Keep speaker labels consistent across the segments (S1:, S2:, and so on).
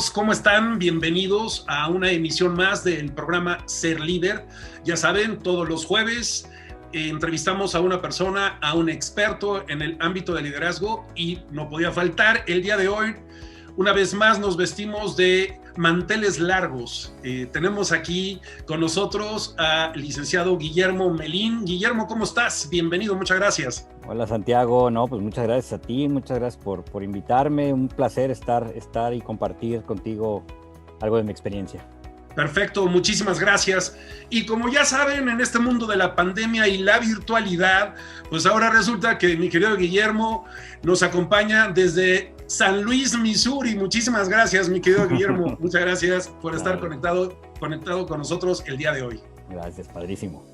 S1: amigos, ¿cómo están? Bienvenidos a una emisión más del programa Ser Líder. Ya saben, todos los jueves entrevistamos a una persona, a un experto en el ámbito de liderazgo y no podía faltar el día de hoy. Una vez más nos vestimos de manteles largos. Tenemos aquí con nosotros al licenciado Guillermo Melín. Guillermo, ¿cómo estás? Bienvenido, muchas gracias.
S2: Hola Santiago, pues muchas gracias a ti, muchas gracias por invitarme. Un placer estar y compartir contigo algo de mi experiencia.
S1: Perfecto, muchísimas gracias. Y como ya saben, en este mundo de la pandemia y la virtualidad, pues ahora resulta que mi querido Guillermo nos acompaña desde San Luis, Missouri. Muchísimas gracias, mi querido Guillermo. Muchas gracias por estar conectado con nosotros el día de hoy.
S2: Gracias, padrísimo.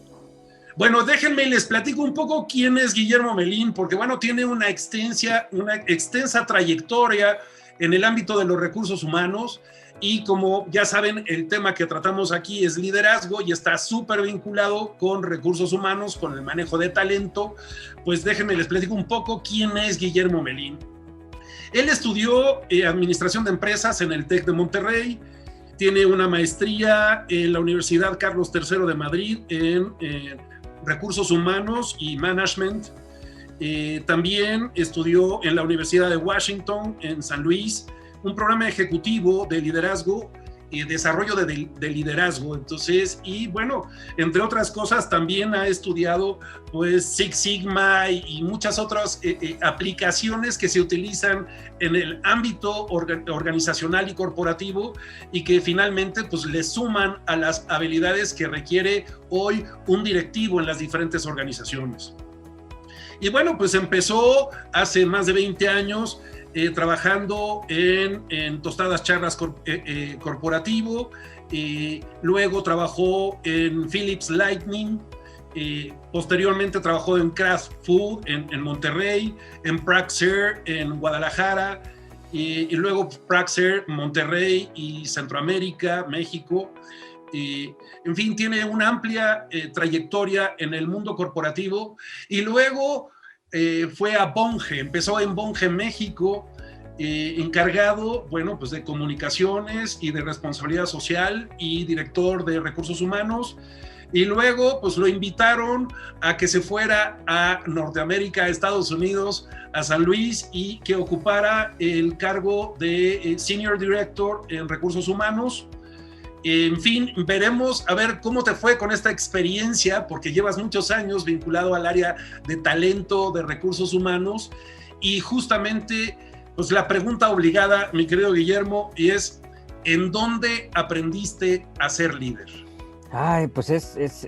S1: Bueno, déjenme y les platico un poco quién es Guillermo Melín, porque bueno, tiene una extensa trayectoria en el ámbito de los recursos humanos. Y como ya saben, el tema que tratamos aquí es liderazgo y está súper vinculado con recursos humanos, con el manejo de talento. Pues déjenme les platico un poco quién es Guillermo Melín. Él estudió administración de empresas en el TEC de Monterrey, tiene una maestría en la Universidad Carlos III de Madrid en recursos humanos y management. También estudió en la Universidad de Washington en San Luis un programa ejecutivo de liderazgo y desarrollo de liderazgo. Entonces, y bueno, entre otras cosas, también ha estudiado pues Six Sigma y muchas otras aplicaciones que se utilizan en el ámbito organizacional y corporativo y que finalmente pues le suman a las habilidades que requiere hoy un directivo en las diferentes organizaciones. Y bueno, pues empezó hace más de 20 años trabajando en Tostadas Charras corporativo, luego trabajó en Philips Lightning, posteriormente trabajó en Kraft Food en Monterrey, en Praxair en Guadalajara, y luego Praxair, Monterrey y Centroamérica, México. En fin, tiene una amplia trayectoria en el mundo corporativo y luego fue a Bunge, empezó en Bunge, México, encargado, bueno, pues de comunicaciones y de responsabilidad social y director de recursos humanos. Y luego, pues lo invitaron a que se fuera a Norteamérica, a Estados Unidos, a San Luis y que ocupara el cargo de Senior Director en recursos humanos. En fin, veremos a ver cómo te fue con esta experiencia, porque llevas muchos años vinculado al área de talento, de recursos humanos, y justamente, pues la pregunta obligada, mi querido Guillermo, es, ¿en dónde aprendiste a ser líder?
S2: Ay, pues es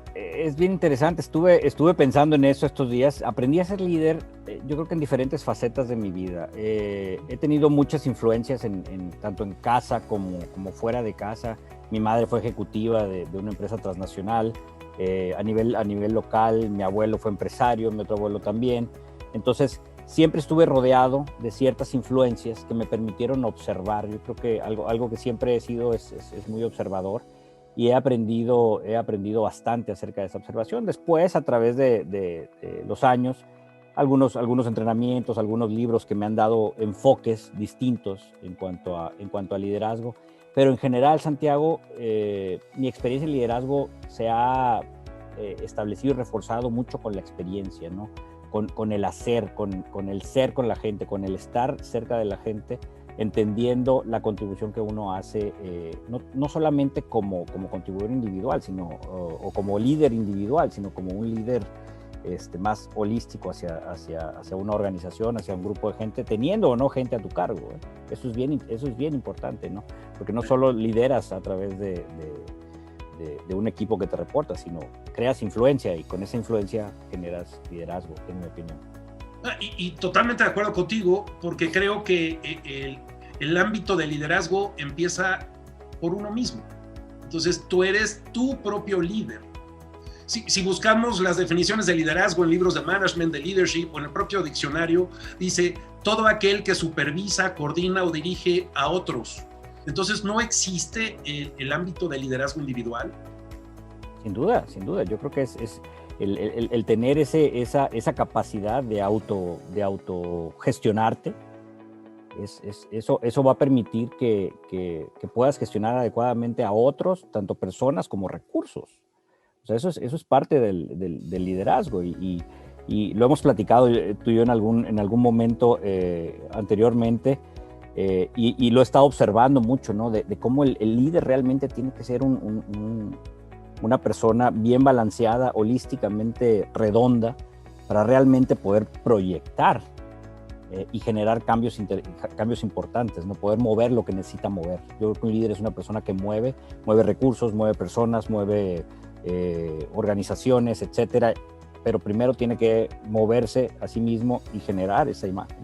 S2: bien interesante. Estuve pensando en eso estos días. Aprendí a ser líder, yo creo que en diferentes facetas de mi vida. He tenido muchas influencias tanto en casa como fuera de casa. Mi madre fue ejecutiva de una empresa transnacional. A nivel local, mi abuelo fue empresario, mi otro abuelo también. Entonces, siempre estuve rodeado de ciertas influencias que me permitieron observar. Yo creo que algo que siempre he sido es muy observador. Y he aprendido bastante acerca de esa observación. Después, a través de los años, algunos entrenamientos, algunos libros que me han dado enfoques distintos en cuanto a liderazgo. Pero en general, Santiago, mi experiencia en liderazgo se ha establecido y reforzado mucho con la experiencia, ¿no? Con el hacer, con el ser con la gente, con el estar cerca de la gente, entendiendo la contribución que uno hace, no solamente como contribuidor individual, o como líder individual, sino como un líder más holístico hacia una organización, hacia un grupo de gente, teniendo o no gente a tu cargo. Eso es bien importante, ¿no? Porque no solo lideras a través de un equipo que te reporta, sino creas influencia y con esa influencia generas liderazgo, en mi opinión.
S1: Y totalmente de acuerdo contigo, porque creo que el ámbito de liderazgo empieza por uno mismo. Entonces, tú eres tu propio líder. Si buscamos las definiciones de liderazgo en libros de management, de leadership o en el propio diccionario, dice todo aquel que supervisa, coordina o dirige a otros. Entonces, ¿no existe el ámbito de liderazgo individual?
S2: Sin duda. Yo creo que es el tener esa capacidad de autogestionarte Eso va a permitir que puedas gestionar adecuadamente a otros, tanto personas como recursos. O sea, eso es parte del liderazgo y lo hemos platicado tú y yo en algún momento anteriormente, y lo he estado observando mucho, ¿no? De cómo el líder realmente tiene que ser una persona bien balanceada, holísticamente redonda, para realmente poder proyectar y generar cambios importantes, ¿no? Poder mover lo que necesita mover. Yo creo que un líder es una persona que mueve recursos, mueve personas, mueve organizaciones, etcétera, pero primero tiene que moverse a sí mismo y generar esa imagen.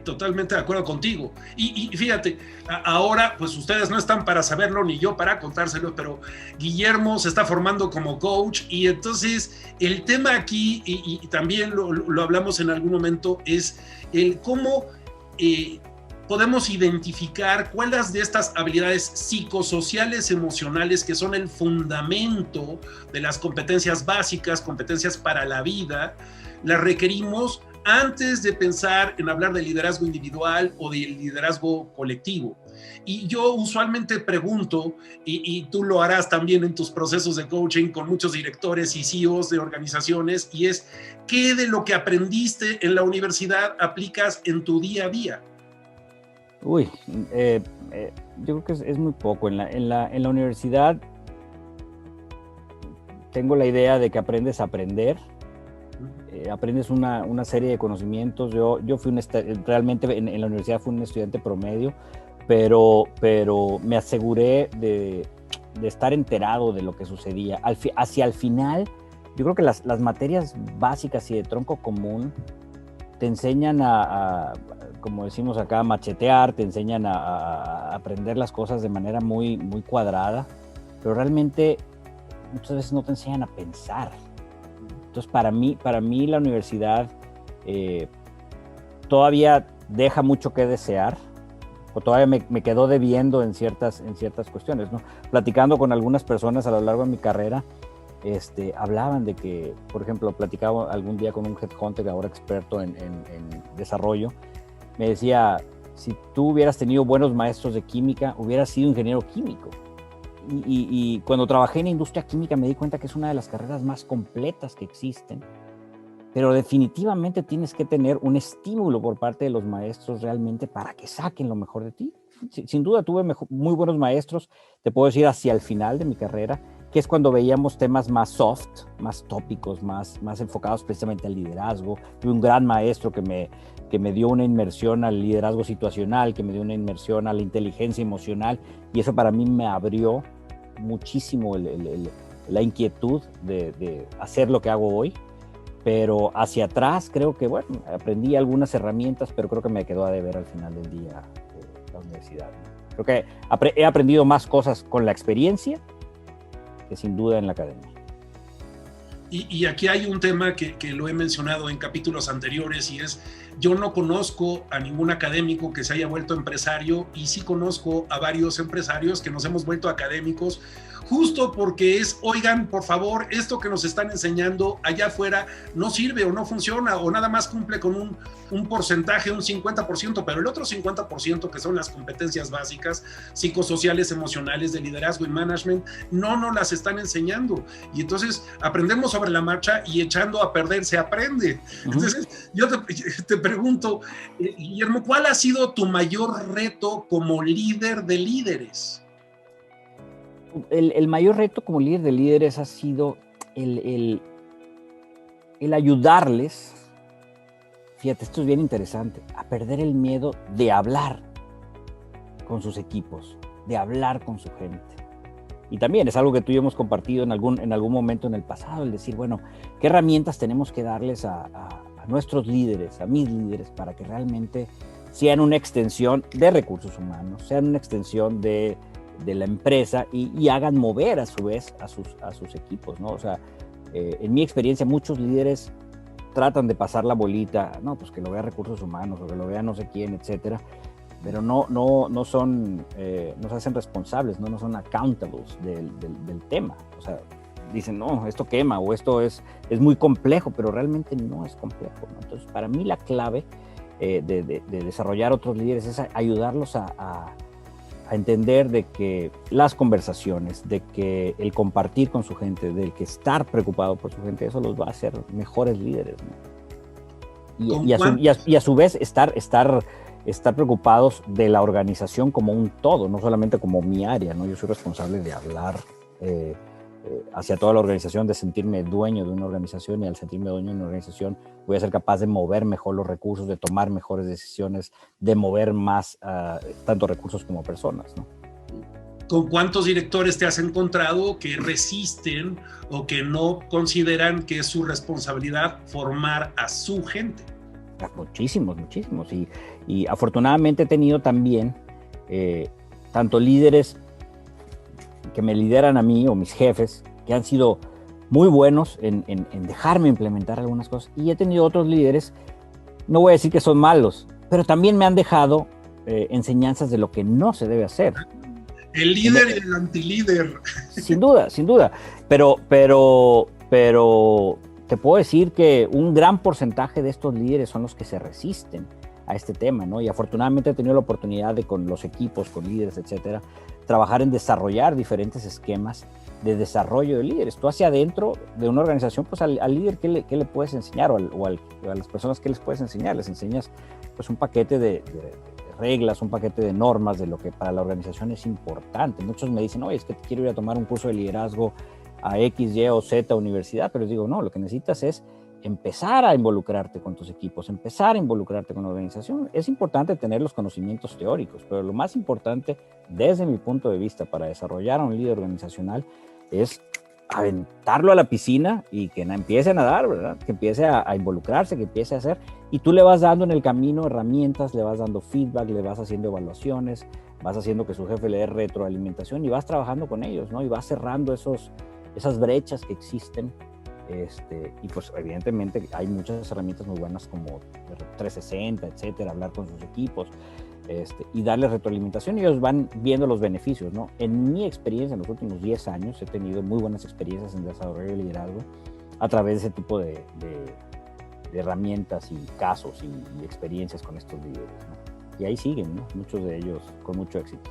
S1: Totalmente de acuerdo contigo. Y fíjate, ahora pues ustedes no están para saberlo ni yo para contárselo, pero Guillermo se está formando como coach y entonces el tema aquí, y también lo hablamos en algún momento, es el cómo podemos identificar cuáles de estas habilidades psicosociales emocionales que son el fundamento de las competencias básicas, competencias para la vida, las requerimos antes de pensar en hablar de liderazgo individual o de liderazgo colectivo. Y yo usualmente pregunto, y tú lo harás también en tus procesos de coaching con muchos directores y CEOs de organizaciones, y es, ¿qué de lo que aprendiste en la universidad aplicas en tu día a día?
S2: Uy, yo creo que es muy poco. En la universidad tengo la idea de que aprendes a aprender. Aprendes una serie de conocimientos. Yo fui realmente en la universidad fui un estudiante promedio, pero me aseguré de estar enterado de lo que sucedía. Hacia el final, yo creo que las materias básicas y de tronco común te enseñan como decimos acá, a machetear, te enseñan a aprender las cosas de manera muy, muy cuadrada, pero realmente muchas veces no te enseñan a pensar. Entonces, para mí la universidad todavía deja mucho que desear, o todavía me quedó debiendo en ciertas cuestiones, ¿no? Platicando con algunas personas a lo largo de mi carrera, hablaban de que, por ejemplo, platicaba algún día con un headhunter, ahora experto en desarrollo, me decía, si tú hubieras tenido buenos maestros de química, hubieras sido ingeniero químico. Y cuando trabajé en industria química me di cuenta que es una de las carreras más completas que existen, pero definitivamente tienes que tener un estímulo por parte de los maestros realmente para que saquen lo mejor de ti. Sin duda tuve muy buenos maestros, te puedo decir hacia el final de mi carrera, que es cuando veíamos temas más soft, más tópicos, más enfocados precisamente al liderazgo. Tuve un gran maestro que me dio una inmersión al liderazgo situacional, que me dio una inmersión a la inteligencia emocional, y eso para mí me abrió muchísimo la inquietud de hacer lo que hago hoy. Pero hacia atrás creo que, bueno, aprendí algunas herramientas, pero creo que me quedó a deber al final del día la universidad. Creo que he aprendido más cosas con la experiencia que sin duda en la academia.
S1: Y aquí hay un tema que lo he mencionado en capítulos anteriores, y es, yo no conozco a ningún académico que se haya vuelto empresario, y sí conozco a varios empresarios que nos hemos vuelto académicos, justo porque es, oigan, por favor, esto que nos están enseñando allá afuera no sirve o no funciona, o nada más cumple con un porcentaje, un 50%, pero el otro 50%, que son las competencias básicas, psicosociales, emocionales, de liderazgo y management, no nos las están enseñando. Y entonces aprendemos sobre la marcha, y echando a perder se aprende. Entonces, yo te pregunto, Guillermo, ¿cuál ha sido tu mayor reto como líder de líderes?
S2: El mayor reto como líder de líderes ha sido el ayudarles, fíjate, esto es bien interesante, a perder el miedo de hablar con sus equipos, de hablar con su gente. Y también es algo que tú y yo hemos compartido en algún momento en el pasado, el decir, bueno, ¿qué herramientas tenemos que darles a nuestros líderes, a mis líderes, para que realmente sean una extensión de recursos humanos, sean una extensión de la empresa y hagan mover a su vez a sus equipos, ¿no? O sea, en mi experiencia muchos líderes tratan de pasar la bolita, no, pues que lo vea recursos humanos o que lo vea no sé quién, etcétera, pero no se hacen responsables, no son accountables del tema. O sea, dicen, no, esto quema o esto es muy complejo, pero realmente no es complejo, ¿no? Entonces, para mí la clave de desarrollar otros líderes es ayudarlos a entender de que las conversaciones, de que el compartir con su gente, del que estar preocupado por su gente, eso los va a hacer mejores líderes, ¿no? Y a su vez estar preocupados de la organización como un todo, no solamente como mi área, ¿no? Yo soy responsable de hablar hacia toda la organización, de sentirme dueño de una organización, y al sentirme dueño de una organización voy a ser capaz de mover mejor los recursos, de tomar mejores decisiones, de mover más tanto recursos como personas, ¿no?
S1: ¿Con cuántos directores te has encontrado que resisten o que no consideran que es su responsabilidad formar a su gente?
S2: Muchísimos. Y afortunadamente he tenido también tanto líderes que me lideran a mí o mis jefes, que han sido muy buenos en dejarme implementar algunas cosas, y he tenido otros líderes, no voy a decir que son malos, pero también me han dejado enseñanzas de lo que no se debe hacer.
S1: El líder y el antilíder.
S2: Sin duda, pero te puedo decir que un gran porcentaje de estos líderes son los que se resisten a este tema, ¿no? Y afortunadamente he tenido la oportunidad de, con los equipos, con líderes, etcétera, trabajar en desarrollar diferentes esquemas de desarrollo de líderes. Tú hacia adentro de una organización, pues al líder, ¿qué le puedes enseñar? O a las personas, ¿qué les puedes enseñar? Les enseñas pues un paquete de reglas, un paquete de normas de lo que para la organización es importante. Muchos me dicen, oye, es que quiero ir a tomar un curso de liderazgo a X, Y o Z universidad, pero les digo, no, lo que necesitas es empezar a involucrarte con tus equipos, empezar a involucrarte con la organización. Es importante tener los conocimientos teóricos, pero lo más importante, desde mi punto de vista, para desarrollar a un líder organizacional, es aventarlo a la piscina y que empiece a nadar, ¿verdad? Que empiece a involucrarse, que empiece a hacer, y tú le vas dando en el camino herramientas, le vas dando feedback, le vas haciendo evaluaciones, vas haciendo que su jefe le dé retroalimentación y vas trabajando con ellos, ¿no? Y vas cerrando esas brechas que existen. Y pues evidentemente hay muchas herramientas muy buenas como 360, etcétera, hablar con sus equipos y darles retroalimentación, y ellos van viendo los beneficios, ¿no? En mi experiencia, en los últimos 10 años, he tenido muy buenas experiencias en desarrollo de liderazgo a través de ese tipo de herramientas y casos y experiencias con estos líderes, ¿no? Y ahí siguen, ¿no? Muchos de ellos con mucho éxito.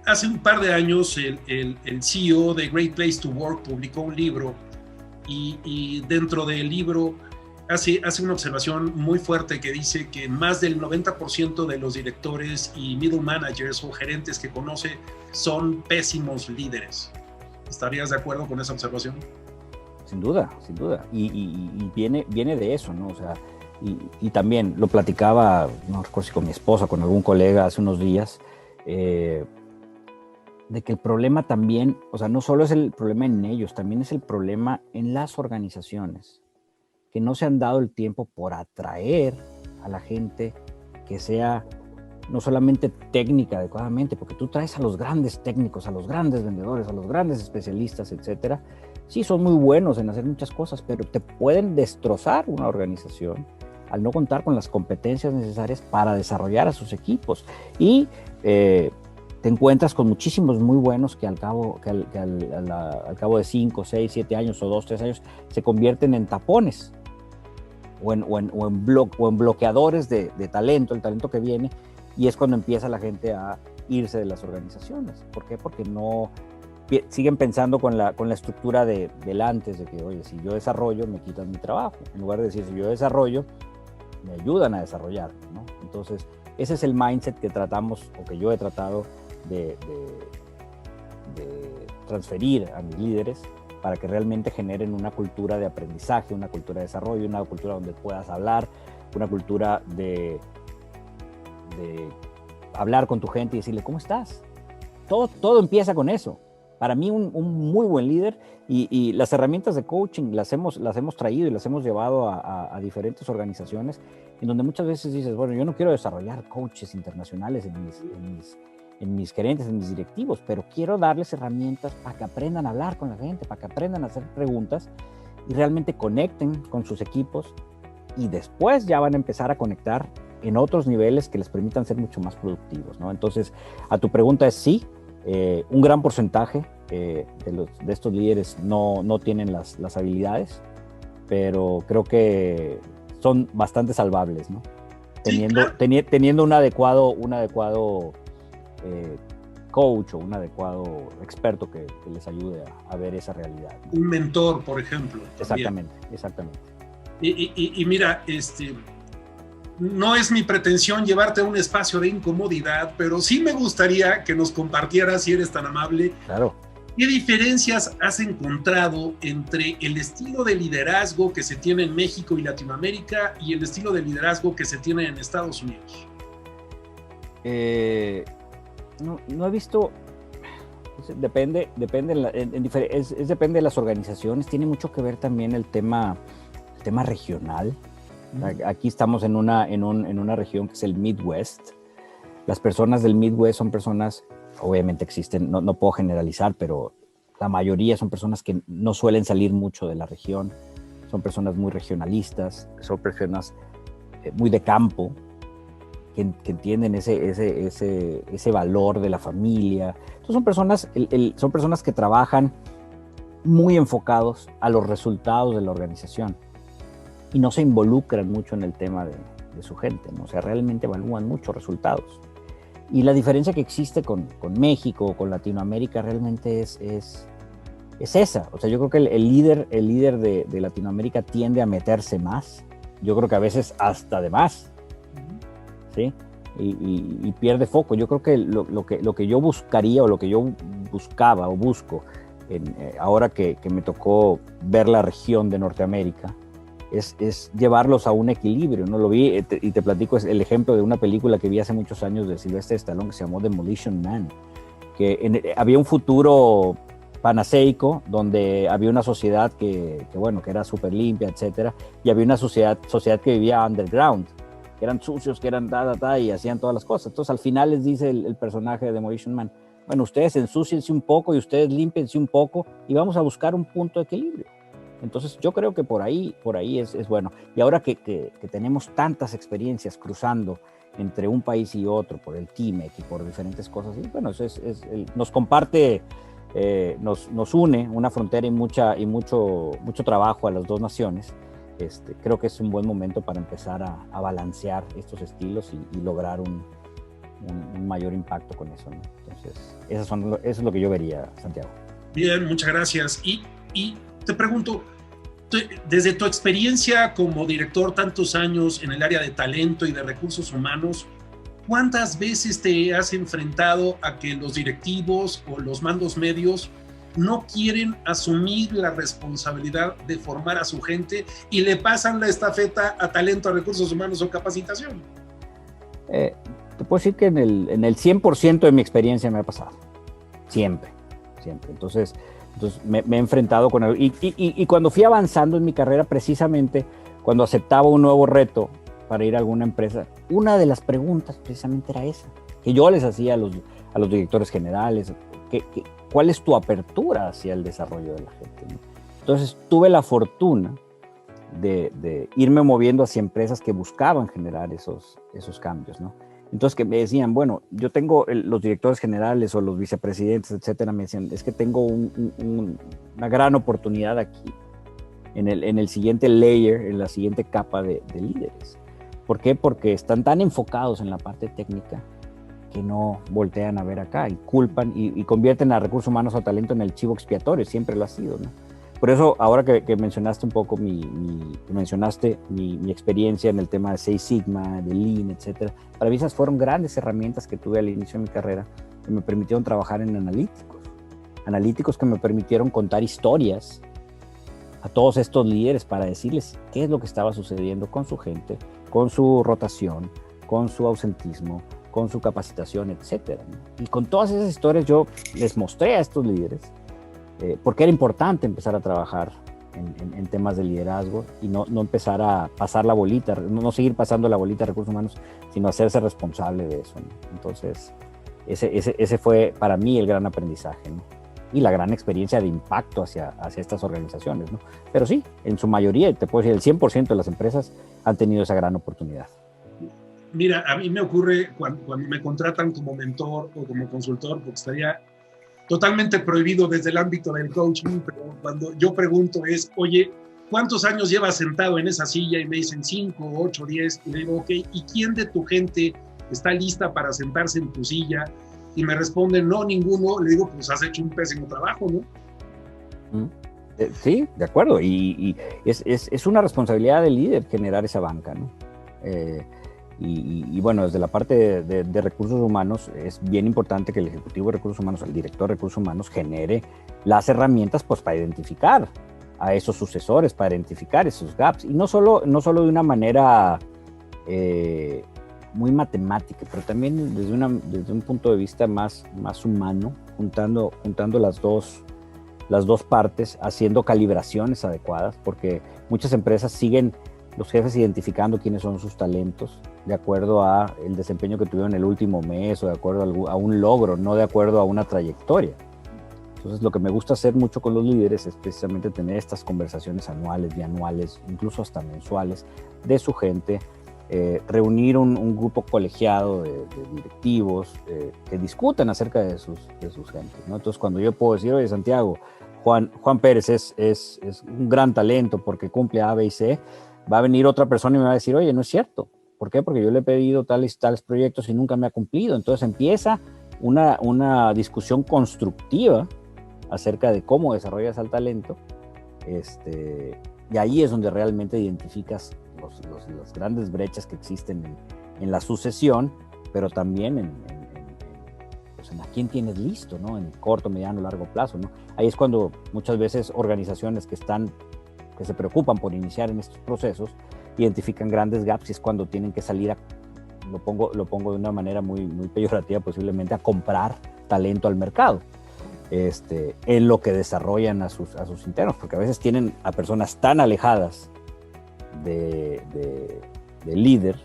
S1: Hace un par de años el CEO de Great Place to Work publicó un libro y dentro del libro hace una observación muy fuerte que dice que más del 90% de los directores y middle managers o gerentes que conoce son pésimos líderes. ¿Estarías de acuerdo con esa observación?
S2: Sin duda. Y viene de eso, ¿no? O sea, y también lo platicaba, no recuerdo si con mi esposa, con algún colega hace unos días, de que el problema también, o sea, no solo es el problema en ellos, también es el problema en las organizaciones, que no se han dado el tiempo por atraer a la gente que sea no solamente técnica adecuadamente, porque tú traes a los grandes técnicos, a los grandes vendedores, a los grandes especialistas, etcétera. Sí, son muy buenos en hacer muchas cosas, pero te pueden destrozar una organización al no contar con las competencias necesarias para desarrollar a sus equipos. Y te encuentras con muchísimos muy buenos que al cabo de 5, 6, 7 años o 2, 3 años se convierten en tapones o en bloqueadores de talento, el talento que viene, y es cuando empieza la gente a irse de las organizaciones. ¿Por qué? Porque no siguen pensando con la estructura del antes, de que, oye, si yo desarrollo, me quitan mi trabajo, en lugar de decir, si yo desarrollo, me ayudan a desarrollar, ¿no? Entonces, ese es el mindset que tratamos, o que yo he tratado de transferir a mis líderes, para que realmente generen una cultura de aprendizaje, una cultura de desarrollo, una cultura donde puedas hablar, una cultura de hablar con tu gente y decirle, ¿cómo estás? Todo empieza con eso. Para mí, un muy buen líder, y las herramientas de coaching las hemos traído y las hemos llevado a diferentes organizaciones, en donde muchas veces dices, bueno, yo no quiero desarrollar coaches internacionales en mis gerentes, en mis directivos, pero quiero darles herramientas para que aprendan a hablar con la gente, para que aprendan a hacer preguntas y realmente conecten con sus equipos, y después ya van a empezar a conectar en otros niveles que les permitan ser mucho más productivos, ¿no? Entonces, a tu pregunta es sí, un gran porcentaje de estos líderes no tienen las habilidades, pero creo que son bastante salvables, ¿no?
S1: Sí, claro.
S2: teniendo un adecuado coach o un adecuado experto que les ayude a ver esa realidad, ¿no?
S1: Un mentor, por ejemplo. También.
S2: Exactamente.
S1: Y mira, no es mi pretensión llevarte a un espacio de incomodidad, pero sí me gustaría que nos compartieras, si eres tan amable,
S2: Claro.
S1: ¿qué diferencias has encontrado entre el estilo de liderazgo que se tiene en México y Latinoamérica y el estilo de liderazgo que se tiene en Estados Unidos?
S2: No he visto, depende depende de las organizaciones, tiene mucho que ver también el tema regional. Aquí estamos en una región que es el Midwest. Las personas del Midwest son personas, obviamente existen, no puedo generalizar, pero la mayoría son personas que no suelen salir mucho de la región, son personas muy regionalistas, son personas muy de campo, que entienden ese valor de la familia. Entonces son personas que trabajan muy enfocados a los resultados de la organización y no se involucran mucho en el tema de su gente, ¿no? O sea, realmente evalúan muchos resultados. Y la diferencia que existe con México o con Latinoamérica realmente es esa. O sea, yo creo que el líder de Latinoamérica tiende a meterse más. Yo creo que a veces hasta de más, ¿sí? Y pierde foco. Yo creo que lo que yo buscaría o lo que yo buscaba o busco ahora que me tocó ver la región de Norteamérica es llevarlos a un equilibrio, ¿no? Lo vi y te platico el ejemplo de una película que vi hace muchos años de Sylvester Stallone que se llamó Demolition Man, que había un futuro panaceico donde había una sociedad que era súper limpia, etcétera, y había una sociedad que vivía underground, que eran sucios, que eran y hacían todas las cosas. Entonces al final les dice el personaje de Demolition Man, bueno, ustedes ensúciense un poco y ustedes límpiense un poco y vamos a buscar un punto de equilibrio. Entonces yo creo que por ahí es bueno. Y ahora que tenemos tantas experiencias cruzando entre un país y otro por el TIMEC y por diferentes cosas, y bueno, eso nos comparte, nos une una frontera y mucho trabajo a las dos naciones. Creo que es un buen momento para empezar a balancear estos estilos y lograr un mayor impacto con eso, ¿no? Entonces, eso es lo que yo vería, Santiago.
S1: Bien, muchas gracias. Y te pregunto, desde tu experiencia como director tantos años en el área de talento y de recursos humanos, ¿cuántas veces te has enfrentado a que los directivos o los mandos medios no quieren asumir la responsabilidad de formar a su gente y le pasan la estafeta a talento, a recursos humanos o capacitación?
S2: Te puedo decir que en el 100% de mi experiencia me ha pasado. Siempre. Entonces me he enfrentado con él. Y cuando fui avanzando en mi carrera, precisamente cuando aceptaba un nuevo reto para ir a alguna empresa, una de las preguntas precisamente era esa, que yo les hacía a los directores generales, ¿cuál es tu apertura hacia el desarrollo de la gente, ¿no? Entonces tuve la fortuna de irme moviendo hacia empresas que buscaban generar esos cambios, ¿no? Entonces que me decían, bueno, yo tengo los directores generales o los vicepresidentes, etcétera, me decían, es que tengo una gran oportunidad aquí, en el siguiente layer, en la siguiente capa de líderes. ¿Por qué? Porque están tan enfocados en la parte técnica que no voltean a ver acá y culpan y convierten a recursos humanos o talento en el chivo expiatorio, siempre lo ha sido, ¿no? Por eso, ahora que mencionaste un poco mi experiencia en el tema de Six Sigma, de Lean, etcétera, para mí esas fueron grandes herramientas que tuve al inicio de mi carrera que me permitieron trabajar en analíticos que me permitieron contar historias a todos estos líderes para decirles qué es lo que estaba sucediendo con su gente, con su rotación, con su ausentismo, con su capacitación, etcétera, ¿no? Y con todas esas historias yo les mostré a estos líderes porque era importante empezar a trabajar en temas de liderazgo y no empezar a pasar la bolita, no seguir pasando la bolita de recursos humanos, sino hacerse responsable de eso, ¿no? Entonces, ese fue para mí el gran aprendizaje, ¿no? Y la gran experiencia de impacto hacia estas organizaciones, ¿no? Pero sí, en su mayoría, te puedo decir, el 100% de las empresas han tenido esa gran oportunidad.
S1: Mira, a mí me ocurre cuando me contratan como mentor o como consultor, porque estaría totalmente prohibido desde el ámbito del coaching, pero cuando yo pregunto es, oye, ¿cuántos años llevas sentado en esa silla? Y me dicen 5, 8, 10. Y le digo, ok, ¿y quién de tu gente está lista para sentarse en tu silla? Y me responden, no, ninguno. Le digo, pues has hecho un pésimo trabajo, ¿no?
S2: Sí, de acuerdo. Y es una responsabilidad del líder generar esa banca, ¿no? Y bueno, desde la parte de recursos humanos, es bien importante que el ejecutivo de recursos humanos, el director de recursos humanos, genere las herramientas pues, para identificar a esos sucesores, para identificar esos gaps. Y no solo de una manera muy matemática, pero también desde un punto de vista más humano, juntando las dos partes, haciendo calibraciones adecuadas, porque muchas empresas siguen los jefes identificando quiénes son sus talentos de acuerdo a el desempeño que tuvieron el último mes o de acuerdo a un logro, no de acuerdo a una trayectoria. Entonces, lo que me gusta hacer mucho con los líderes es precisamente tener estas conversaciones anuales, bianuales, incluso hasta mensuales de su gente, reunir un grupo colegiado de directivos que discutan acerca de sus gentes, ¿no? Entonces, cuando yo puedo decir, oye, Santiago, Juan Pérez es un gran talento porque cumple A, B y C, va a venir otra persona y me va a decir, oye, no es cierto. ¿Por qué? Porque yo le he pedido tales proyectos y nunca me ha cumplido. Entonces empieza una discusión constructiva acerca de cómo desarrollas al talento, y ahí es donde realmente identificas las grandes brechas que existen en la sucesión, pero también en a quién tienes listo, ¿no? En corto, mediano, largo plazo, ¿no? Ahí es cuando muchas veces organizaciones que se preocupan por iniciar en estos procesos identifican grandes gaps y es cuando tienen que salir lo pongo de una manera muy, muy peyorativa posiblemente, a comprar talento al mercado, en lo que desarrollan a sus internos, porque a veces tienen a personas tan alejadas del líder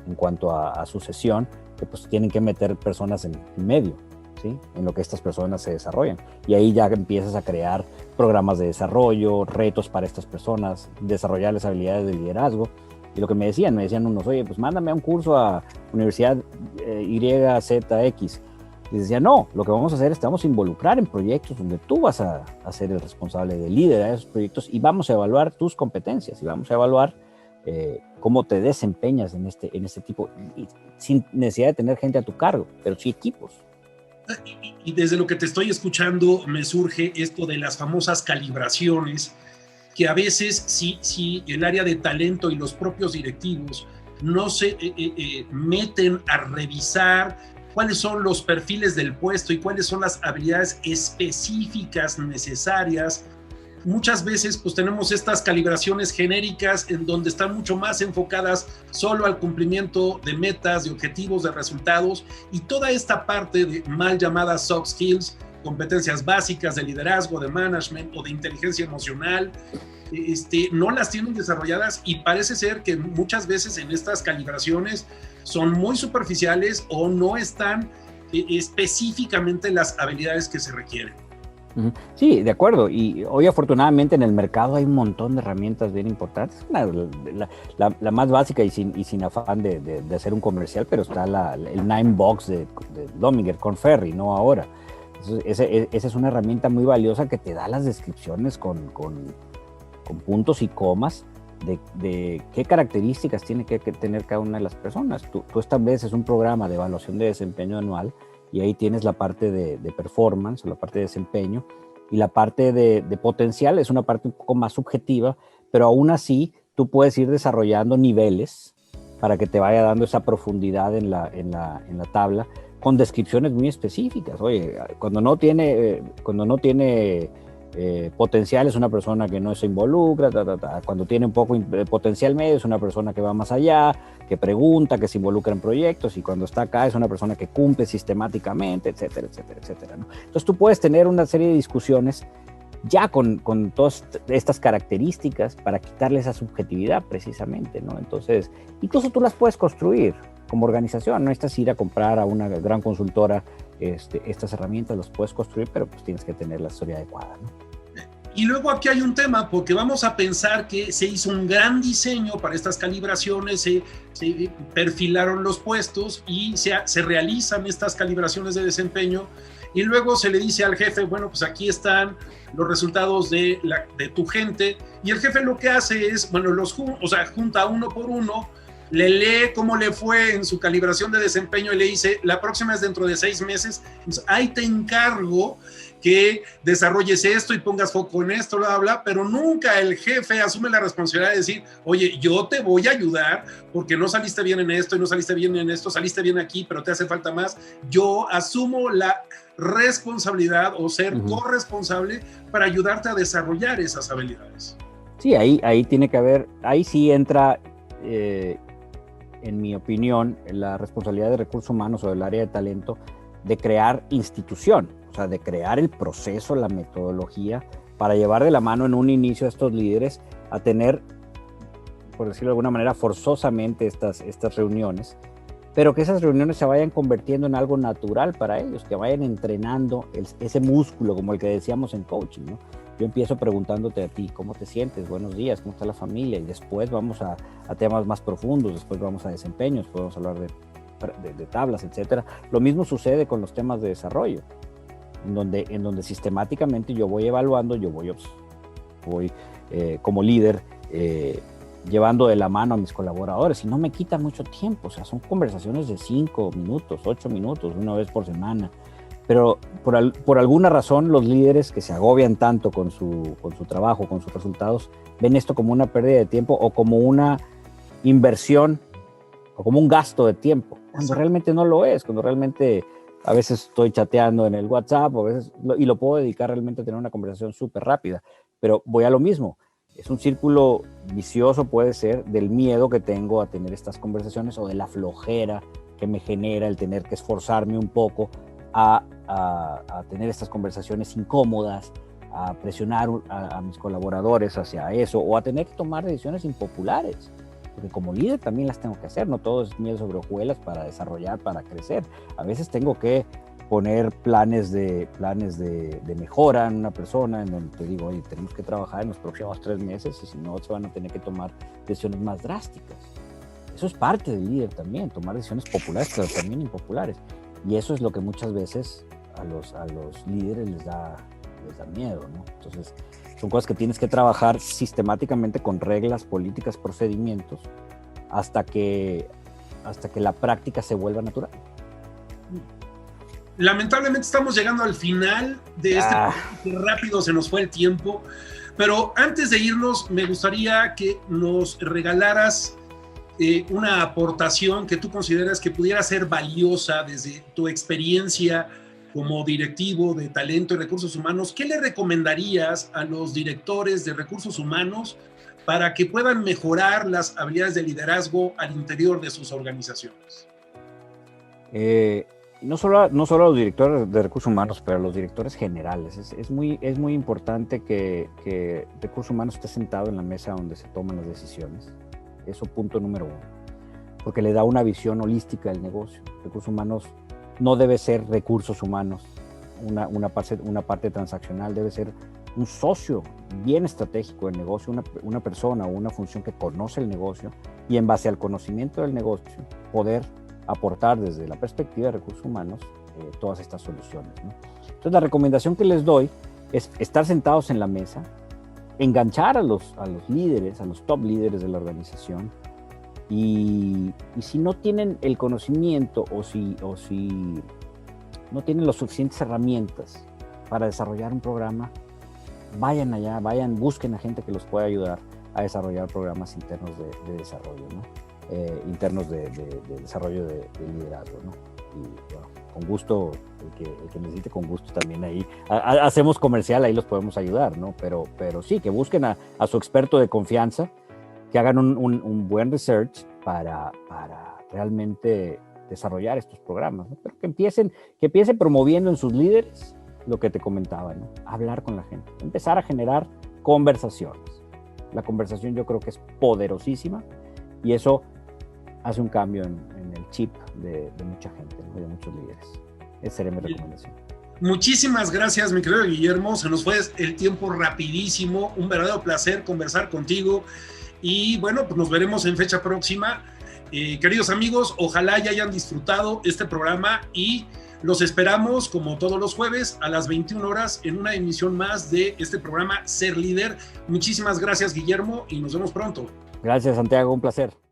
S2: en cuanto a sucesión que pues tienen que meter personas en medio, ¿sí? En lo que estas personas se desarrollan. Y ahí ya empiezas a crear programas de desarrollo, retos para estas personas, desarrollarles habilidades de liderazgo. Y lo que me decían unos, oye, pues mándame a un curso a Universidad YZX. Y decía, no, lo que vamos a hacer es te vamos a involucrar en proyectos donde tú vas a ser el responsable de liderar esos proyectos y vamos a evaluar tus competencias y vamos a evaluar cómo te desempeñas en este tipo, sin necesidad de tener gente a tu cargo, pero sí equipos.
S1: Y desde lo que te estoy escuchando me surge esto de las famosas calibraciones, que a veces si el área de talento y los propios directivos no se meten a revisar cuáles son los perfiles del puesto y cuáles son las habilidades específicas necesarias. Muchas veces pues tenemos estas calibraciones genéricas en donde están mucho más enfocadas solo al cumplimiento de metas, de objetivos, de resultados, y toda esta parte de mal llamadas soft skills, competencias básicas de liderazgo, de management o de inteligencia emocional, no las tienen desarrolladas y parece ser que muchas veces en estas calibraciones son muy superficiales o no están específicamente las habilidades que se requieren.
S2: Sí, de acuerdo. Y hoy afortunadamente en el mercado hay un montón de herramientas bien importantes. La más básica y sin afán de hacer un comercial, pero está el 9box de Dominger con Ferry, ¿no? Ahora. Esa es una herramienta muy valiosa que te da las descripciones con puntos y comas de qué características tiene que tener cada una de las personas. Tú estableces un programa de evaluación de desempeño anual y ahí tienes la parte de performance, la parte de desempeño, y la parte de potencial es una parte un poco más subjetiva, pero aún así tú puedes ir desarrollando niveles para que te vaya dando esa profundidad en la tabla con descripciones muy específicas. Oye, cuando no tiene potencial es una persona que no se involucra, cuando tiene un poco de potencial medio es una persona que va más allá, que pregunta, que se involucra en proyectos, y cuando está acá es una persona que cumple sistemáticamente, etcétera, etcétera, etcétera, ¿no? Entonces tú puedes tener una serie de discusiones ya con todas estas características para quitarle esa subjetividad precisamente, ¿no? Entonces, incluso tú las puedes construir como organización, no necesitas ir a comprar a una gran consultora estas herramientas, las puedes construir, pero pues tienes que tener la historia adecuada, ¿no?
S1: Y luego aquí hay un tema, porque vamos a pensar que se hizo un gran diseño para estas calibraciones, se perfilaron los puestos y se realizan estas calibraciones de desempeño, y luego se le dice al jefe, bueno, pues aquí están los resultados de tu gente, y el jefe lo que hace es, bueno, junta uno por uno, le lee cómo le fue en su calibración de desempeño y le dice, la próxima es dentro de 6 meses, entonces ahí te encargo que desarrolles esto y pongas foco en esto, bla, bla, bla, pero nunca el jefe asume la responsabilidad de decir, oye, yo te voy a ayudar porque no saliste bien en esto y no saliste bien en esto, saliste bien aquí, pero te hace falta más. Yo asumo la responsabilidad o ser corresponsable para ayudarte a desarrollar esas habilidades.
S2: Sí, ahí tiene que haber, ahí sí entra, en mi opinión, la responsabilidad de recursos humanos o del área de talento de crear institución, o sea, de crear el proceso, la metodología para llevar de la mano en un inicio a estos líderes a tener, por decirlo de alguna manera, forzosamente estas reuniones, pero que esas reuniones se vayan convirtiendo en algo natural para ellos, que vayan entrenando ese músculo, como el que decíamos en coaching, ¿no? Yo empiezo preguntándote a ti, ¿cómo te sientes? Buenos días, ¿cómo está la familia? Y después vamos a temas más profundos, después vamos a desempeños, podemos hablar de tablas, etcétera. Lo mismo sucede con los temas de desarrollo, en donde sistemáticamente yo voy evaluando, yo voy como líder llevando de la mano a mis colaboradores, y no me quita mucho tiempo, o sea, son conversaciones de 5 minutos, 8 minutos, una vez por semana, pero por alguna razón los líderes que se agobian tanto con su trabajo, con sus resultados, ven esto como una pérdida de tiempo o como una inversión o como un gasto de tiempo, cuando realmente no lo es, cuando realmente a veces estoy chateando en el WhatsApp, y lo puedo dedicar realmente a tener una conversación súper rápida, pero voy a lo mismo. Es un círculo vicioso, puede ser, del miedo que tengo a tener estas conversaciones o de la flojera que me genera el tener que esforzarme un poco a tener estas conversaciones incómodas, a presionar a mis colaboradores hacia eso o a tener que tomar decisiones impopulares. Porque como líder también las tengo que hacer, no todo es miel sobre hojuelas para desarrollar, para crecer. A veces tengo que poner planes de mejora en una persona, en donde te digo, oye, tenemos que trabajar en los próximos 3 meses y si no, se van a tener que tomar decisiones más drásticas. Eso es parte del líder también, tomar decisiones populares, pero también impopulares. Y eso es lo que muchas veces a los líderes les da miedo, ¿no? Entonces, son cosas que tienes que trabajar sistemáticamente con reglas, políticas, procedimientos, hasta que la práctica se vuelva natural.
S1: Lamentablemente estamos llegando al final de este rápido se nos fue el tiempo, pero antes de irnos me gustaría que nos regalaras una aportación que tú consideras que pudiera ser valiosa desde tu experiencia como directivo de talento y recursos humanos. ¿Qué le recomendarías a los directores de recursos humanos para que puedan mejorar las habilidades de liderazgo al interior de sus organizaciones?
S2: No solo a los directores de recursos humanos, pero a los directores generales. Es muy importante que recursos humanos esté sentado en la mesa donde se toman las decisiones. Eso punto número 1. Porque le da una visión holística del negocio. Recursos humanos no debe ser recursos humanos, una parte transaccional, debe ser un socio bien estratégico del negocio, una persona o una función que conoce el negocio y en base al conocimiento del negocio poder aportar desde la perspectiva de recursos humanos todas estas soluciones, ¿no? Entonces la recomendación que les doy es estar sentados en la mesa, enganchar a los líderes, a los top líderes de la organización, y si no tienen el conocimiento o si no tienen las suficientes herramientas para desarrollar un programa, vayan allá, busquen a gente que los pueda ayudar a desarrollar programas internos de desarrollo, ¿no? Internos de desarrollo de liderazgo, ¿no? Y bueno, con gusto, el que necesite, con gusto también ahí hacemos comercial, ahí los podemos ayudar, ¿no? Pero sí, que busquen a su experto de confianza, que hagan un buen research para realmente desarrollar estos programas, ¿no? Pero que empiecen promoviendo en sus líderes lo que te comentaba, ¿no? Hablar con la gente, empezar a generar conversaciones. La conversación yo creo que es poderosísima y eso hace un cambio en el chip de mucha gente, ¿no? De muchos líderes. Esa sería mi recomendación.
S1: Muchísimas gracias, mi querido Guillermo. Se nos fue el tiempo rapidísimo. Un verdadero placer conversar contigo. Y bueno, pues nos veremos en fecha próxima. Queridos amigos, ojalá ya hayan disfrutado este programa y Los esperamos como todos los jueves a las 21 horas en una emisión más de este programa Ser Líder. Muchísimas gracias, Guillermo, y nos vemos pronto.
S2: Gracias, Santiago, un placer.